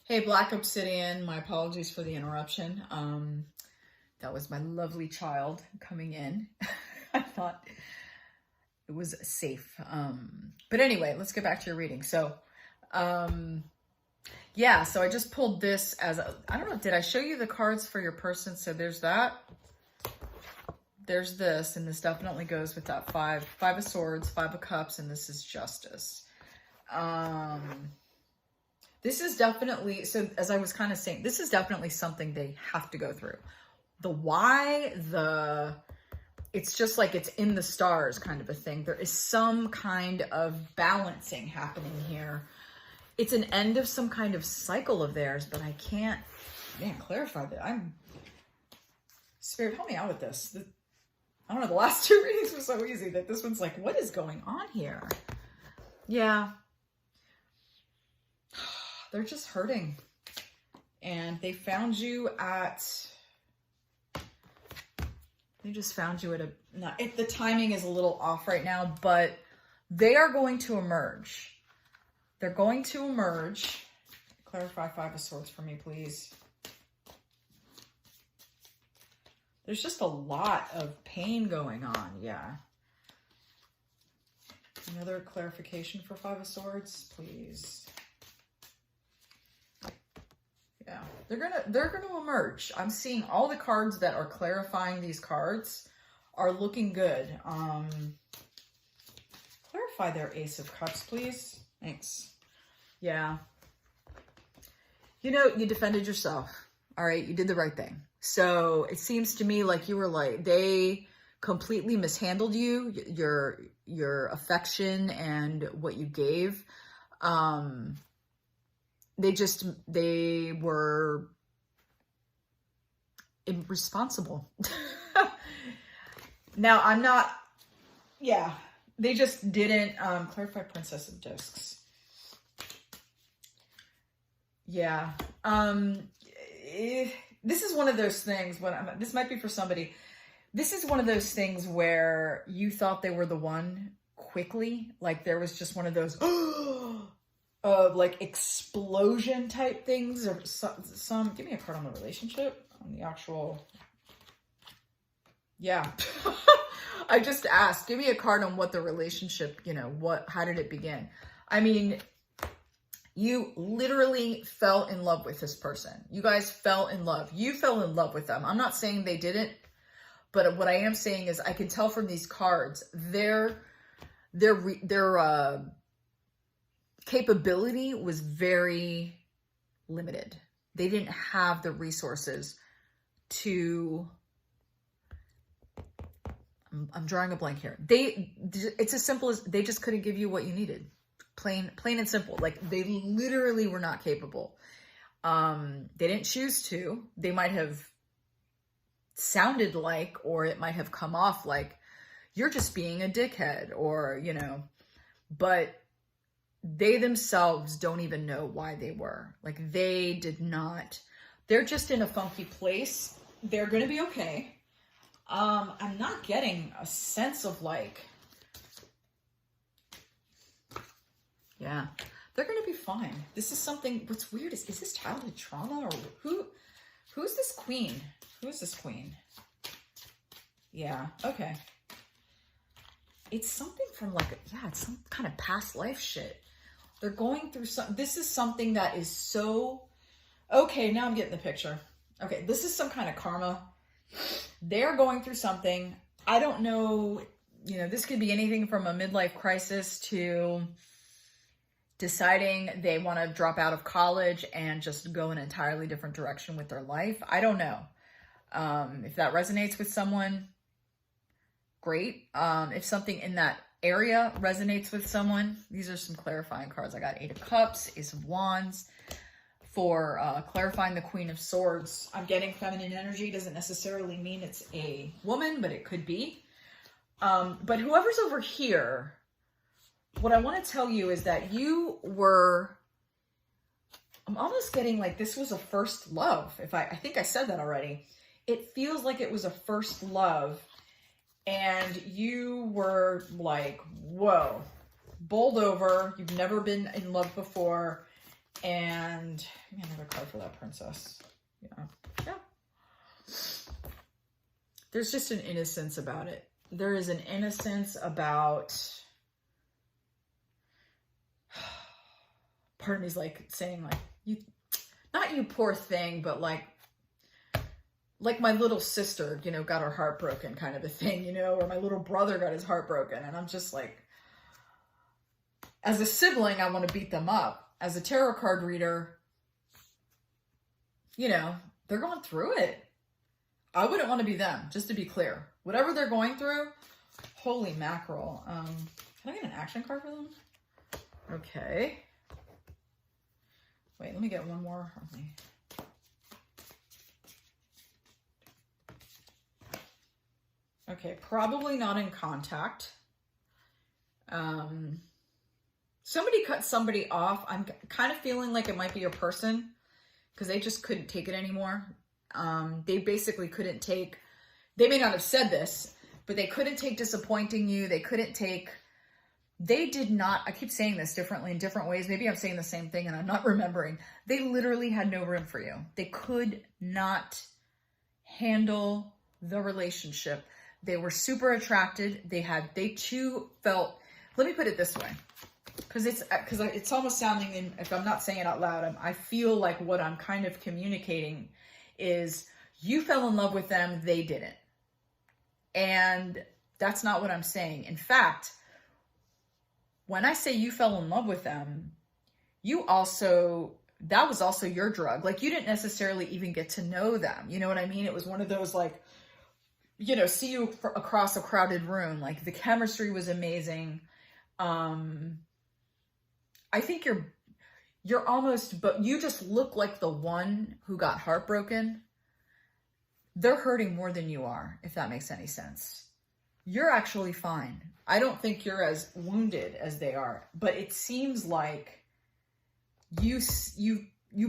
Hey, Black Obsidian, my apologies for the interruption. That was my lovely child coming in. I thought it was safe. But anyway, let's get back to your reading. So, yeah, so I just pulled this as I don't know, did I show you the cards for your person? So there's that. There's this, and this definitely goes with that five of swords, 5 of cups, and this is justice. This is definitely, so as I was kind of saying, this is definitely something they have to go through. The why, it's just like it's in the stars kind of a thing. There is some kind of balancing happening here. It's an end of some kind of cycle of theirs, but I can't, clarify that. Spirit, help me out with this. I don't know, the last 2 readings were so easy that this one's like, what is going on here? Yeah. They're just hurting. And they found you at, they just found you at a, the timing is a little off right now, but they are going to emerge. They're going to emerge. Clarify 5 of swords for me, please. There's just a lot of pain going on. Yeah. Another clarification for 5 of swords, please. Yeah, they're gonna emerge. I'm seeing all the cards that are clarifying these cards are looking good. Clarify their Ace of Cups, please. Thanks. Yeah. You know, you defended yourself. All right, you did the right thing. So it seems to me like you were like, they completely mishandled you, your affection and what you gave. They were irresponsible. Now, I'm not, yeah, they just didn't, clarify Princess of Discs. Yeah. This is one of those things this might be for somebody. This is one of those things where you thought they were the one quickly. Like there was just one of those, like explosion type things or some, give me a card on the relationship, on the actual, yeah. I just asked, give me a card on what the relationship, how did it begin? I mean, you literally fell in love with this person. You guys fell in love. You fell in love with them. I'm not saying they didn't, but what I am saying is I can tell from these cards, their capability was very limited. They didn't have the resources to, I'm drawing a blank here. It's as simple as they just couldn't give you what you needed. Plain and simple. Like they literally were not capable. They didn't choose to. They might have sounded like, or it might have come off like you're just being a dickhead or, but they themselves don't even know why they were. Like they did not, they're just in a funky place. They're going to be okay. I'm not getting a sense of like, yeah, they're going to be fine. This is something, what's weird is this childhood trauma or who's this queen? Who is this queen? Yeah, okay. It's something from like, it's some kind of past life shit. They're going through this is something that is so, okay, now I'm getting the picture. Okay, this is some kind of karma. They're going through something. I don't know, this could be anything from a midlife crisis to deciding they want to drop out of college and just go in an entirely different direction with their life. I don't know. If that resonates with someone, great. If something in that area resonates with someone, these are some clarifying cards. I got 8 of Cups, Ace of Wands for clarifying the Queen of Swords. I'm getting feminine energy. Doesn't necessarily mean it's a woman, but it could be. But whoever's over here, what I want to tell you is that I'm almost getting like this was a first love. I think I said that already. It feels like it was a first love and you were like, whoa, bowled over. You've never been in love before. And give me another card for that princess. Yeah. There's just an innocence about it. There is an innocence about, part of me's like saying like, you, not you poor thing, but like my little sister, you know, got her heart broken kind of a thing, you know, or my little brother got his heart broken. And I'm just like, as a sibling, I want to beat them up. As a tarot card reader, you know, they're going through it. I wouldn't want to be them, just to be clear. Whatever they're going through, holy mackerel. Can I get an action card for them? Okay. Wait, let me get one more. Okay, probably not in contact. Somebody cut somebody off. I'm kind of feeling like it might be a person because they just couldn't take it anymore. They basically couldn't take, they may not have said this, but they couldn't take disappointing you. They did not, I keep saying this differently in different ways. Maybe I'm saying the same thing and I'm not remembering. They literally had no room for you. They could not handle the relationship. They were super attracted. They too felt, let me put it this way, because it's almost sounding, and if I'm not saying it out loud, I feel like what I'm kind of communicating is you fell in love with them, they didn't. And that's not what I'm saying. In fact, when I say you fell in love with them, that was also your drug. Like, you didn't necessarily even get to know them. You know what I mean? It was one of those, like, you know, see you across a crowded room. Like, the chemistry was amazing. I think you're almost, but you just look like the one who got heartbroken. They're hurting more than you are, if that makes any sense. You're actually fine. I don't think you're as wounded as they are, but it seems like you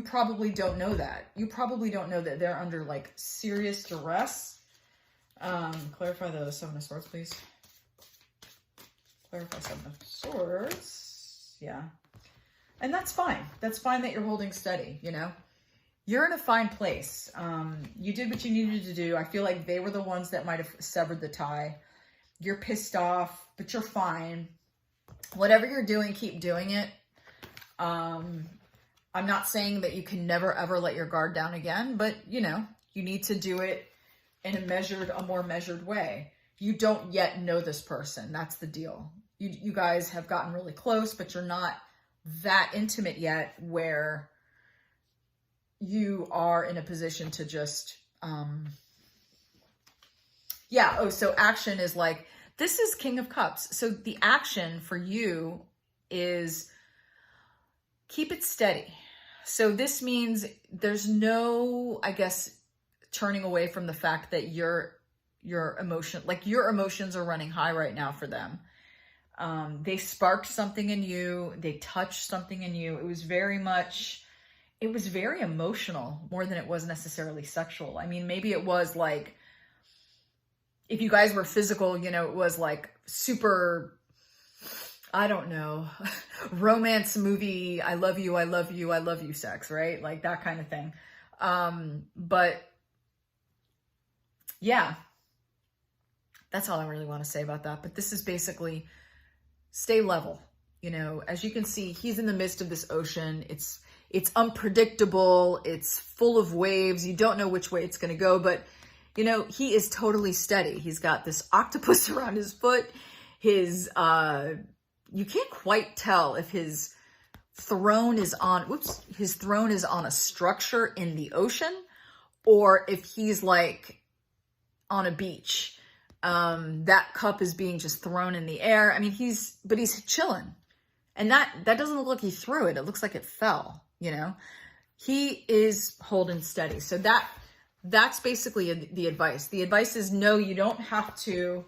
probably don't know that. You probably don't know that they're under like serious duress. Clarify the Seven of Swords, please. Clarify Seven of Swords. Yeah. And that's fine. That's fine that you're holding steady, you know? You're in a fine place. You did what you needed to do. I feel like they were the ones that might have severed the tie. You're pissed off, but you're fine. Whatever you're doing, keep doing it. I'm not saying that you can never, ever let your guard down again, but, you know, you need to do it in a more measured way. You don't yet know this person. That's the deal. You guys have gotten really close, but you're not that intimate yet where you are in a position to just, yeah. Oh, so action is like, this is King of Cups. So the action for you is keep it steady. So this means there's no, I guess, turning away from the fact that your emotions are running high right now for them. They sparked something in you. They touched something in you. It was very emotional more than it was necessarily sexual. I mean, maybe it was like, if you guys were physical, you know, it was like super, I don't know, romance movie, I love you, I love you, I love you sex, right? Like that kind of thing. But yeah, that's all I really want to say about that. But this is basically stay level. You know, as you can see, he's in the midst of this ocean. It's unpredictable. It's full of waves. You don't know which way it's going to go, but you know, he is totally steady. He's got this octopus around his foot. You can't quite tell if his throne is on a structure in the ocean or if he's like on a beach. That cup is being just thrown in the air. I mean, he's chilling. And that doesn't look like he threw it. It looks like it fell, you know? He is holding steady. So that's basically the advice. The advice is no, you don't have to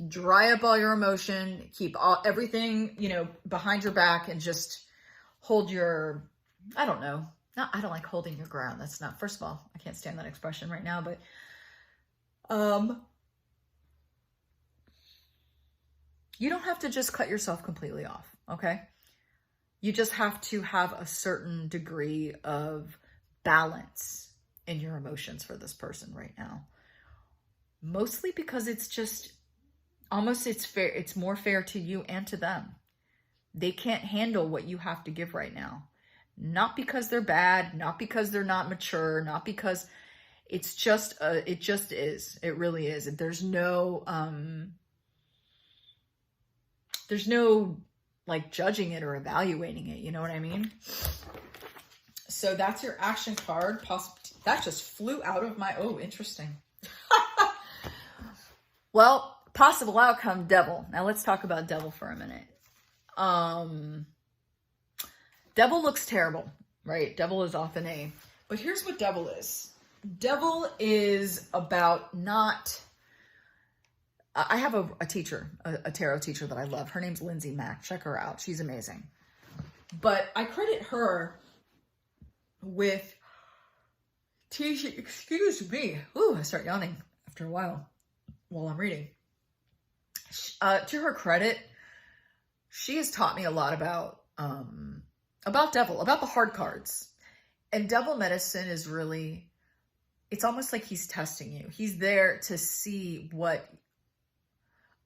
dry up all your emotion, keep everything, you know, behind your back and just hold your, I don't know. I don't like holding your ground. That's not, first of all, I can't stand that expression right now, but, you don't have to just cut yourself completely off. Okay. You just have to have a certain degree of balance in your emotions for this person right now. Mostly because it's just almost, it's fair. It's more fair to you and to them. They can't handle what you have to give right now. Not because they're bad, not because they're not mature, not because it's just, it just is. It really is. There's no like judging it or evaluating it. You know what I mean? So that's your action card. That just flew out of my, oh, interesting. Well, possible outcome, Devil. Now let's talk about Devil for a minute. Devil looks terrible, right? Devil is often a, but here's what Devil is. Devil is about not, I have a teacher, a tarot teacher that I love. Her name's Lindsay Mack. Check her out. She's amazing. But I credit her with teaching, excuse me. Ooh, I start yawning after a while I'm reading. To her credit, she has taught me a lot about Devil, about the hard cards. And Devil medicine is really, it's almost like he's testing you. He's there to see what,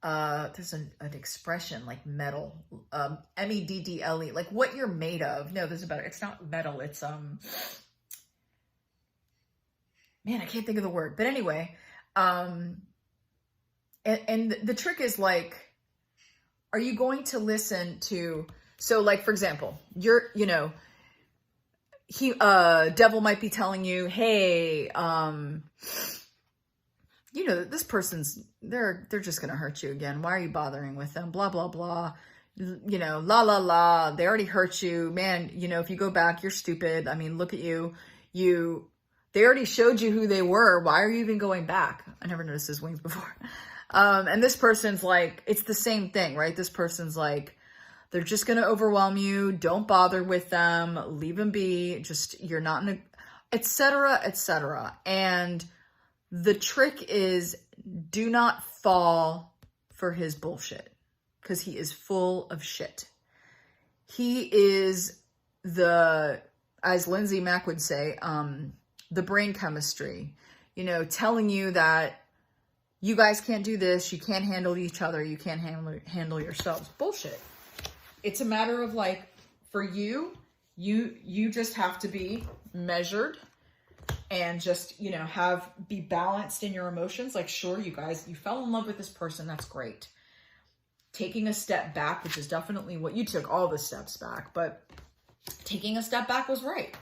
there's an expression like metal, MEDDLE, like what you're made of. No, there's a better, it's not metal. It's, man, I can't think of the word, but anyway, and the trick is like, are you going to listen to, so like, for example, Devil might be telling you, hey, this person's, they're just going to hurt you again. Why are you bothering with them? Blah, blah, blah. La, la, la. They already hurt you, man. If you go back, you're stupid. I mean, look at you. They already showed you who they were. Why are you even going back? I never noticed his wings before. And this person's like, it's the same thing, right? This person's like, they're just going to overwhelm you. Don't bother with them. Leave them be. Just, you're not in a, et cetera, et cetera. And the trick is, do not fall for his bullshit, because he is full of shit. He is as Lindsay Mack would say, the brain chemistry, telling you that you guys can't do this, you can't handle each other, you can't handle yourselves. Bullshit. It's a matter of like, for you just have to be measured and just, be balanced in your emotions. Like, sure, you guys, you fell in love with this person. That's great. Taking a step back, which is definitely what you took, all the steps back, but taking a step back was right.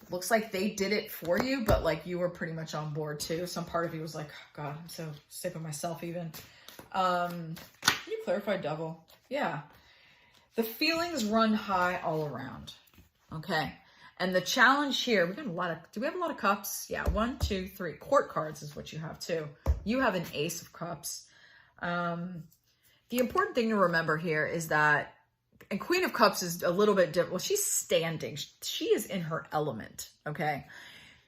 Looks like they did it for you, but like you were pretty much on board too. Some part of you was like, oh, God, I'm so sick of myself even. Can you clarify, Devil? Yeah. The feelings run high all around. Okay. And the challenge here, we got do we have a lot of cups? Yeah. 1, 2, 3. Court cards is what you have too. You have an ace of cups. The important thing to remember here is that, and Queen of Cups is a little bit different. Well, she's standing. She is in her element, okay?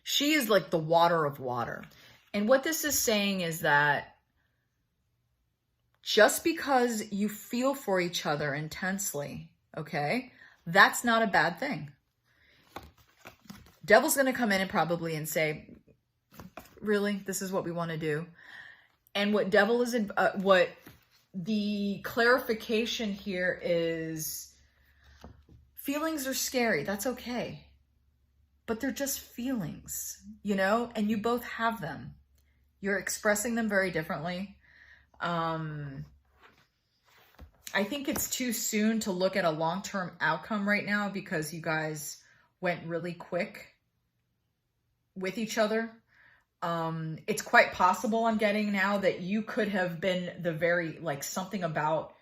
She is like the water of water. And what this is saying is that just because you feel for each other intensely, okay, that's not a bad thing. Devil's going to come in and probably say, really, this is what we want to do. And what Devil is, what the clarification here is, feelings are scary. That's okay. But they're just feelings, and you both have them. You're expressing them very differently. I think it's too soon to look at a long-term outcome right now because you guys went really quick with each other. It's quite possible, I'm getting now, that you could have been something about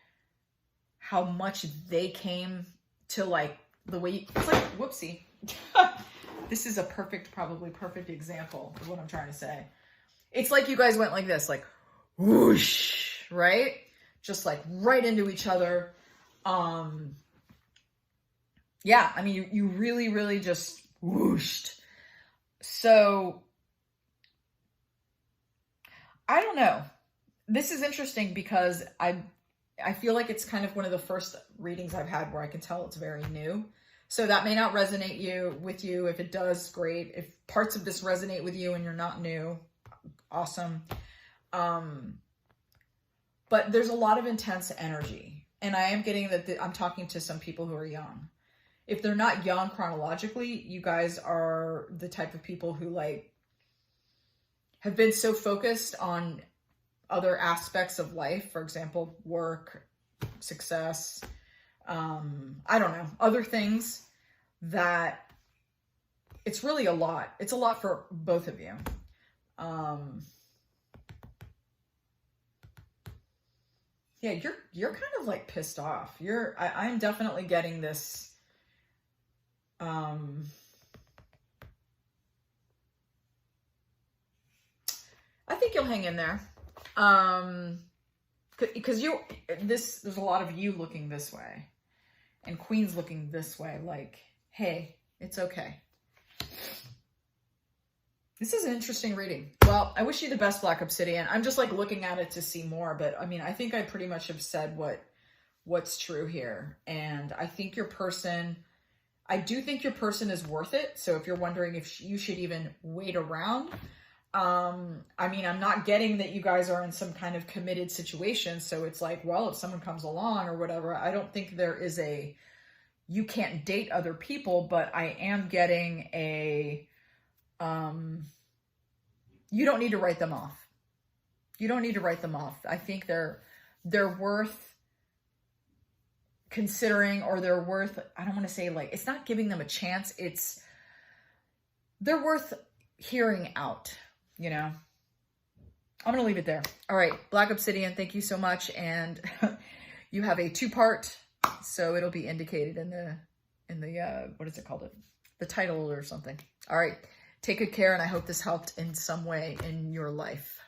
how much they came to like the way it's like, whoopsie. This is a probably perfect example of what I'm trying to say. It's like you guys went like this, like whoosh, right? Just like right into each other. Yeah, I mean, you really, really just whooshed. So I don't know. This is interesting because I feel like it's kind of one of the first readings I've had where I can tell it's very new. So that may not resonate with you. If it does, great. If parts of this resonate with you and you're not new, awesome. But there's a lot of intense energy. And I am getting that I'm talking to some people who are young. If they're not young chronologically, you guys are the type of people who like have been so focused on other aspects of life, for example, work, success, I don't know, other things, that it's really a lot. It's a lot for both of you. Yeah, you're kind of like pissed off. I'm definitely getting this. I think you'll hang in there. Because there's a lot of you looking this way, and Queen's looking this way, like, hey, it's okay. This is an interesting reading. Well, I wish you the best, Black Obsidian. I'm just like looking at it to see more, but I mean, I think I pretty much have said what's true here. And I think I do think your person is worth it. So if you're wondering if you should even wait around, I mean, I'm not getting that you guys are in some kind of committed situation. So it's like, well, if someone comes along or whatever, I don't think there is you can't date other people, but I am getting you don't need to write them off. You don't need to write them off. I think they're worth considering, or they're worth, I don't want to say like, it's not giving them a chance. They're worth hearing out, you know? I'm going to leave it there. All right. Black Obsidian, thank you so much. And you have a 2-part, so it'll be indicated in the, what is it called? The title or something. All right. Take good care, and I hope this helped in some way in your life.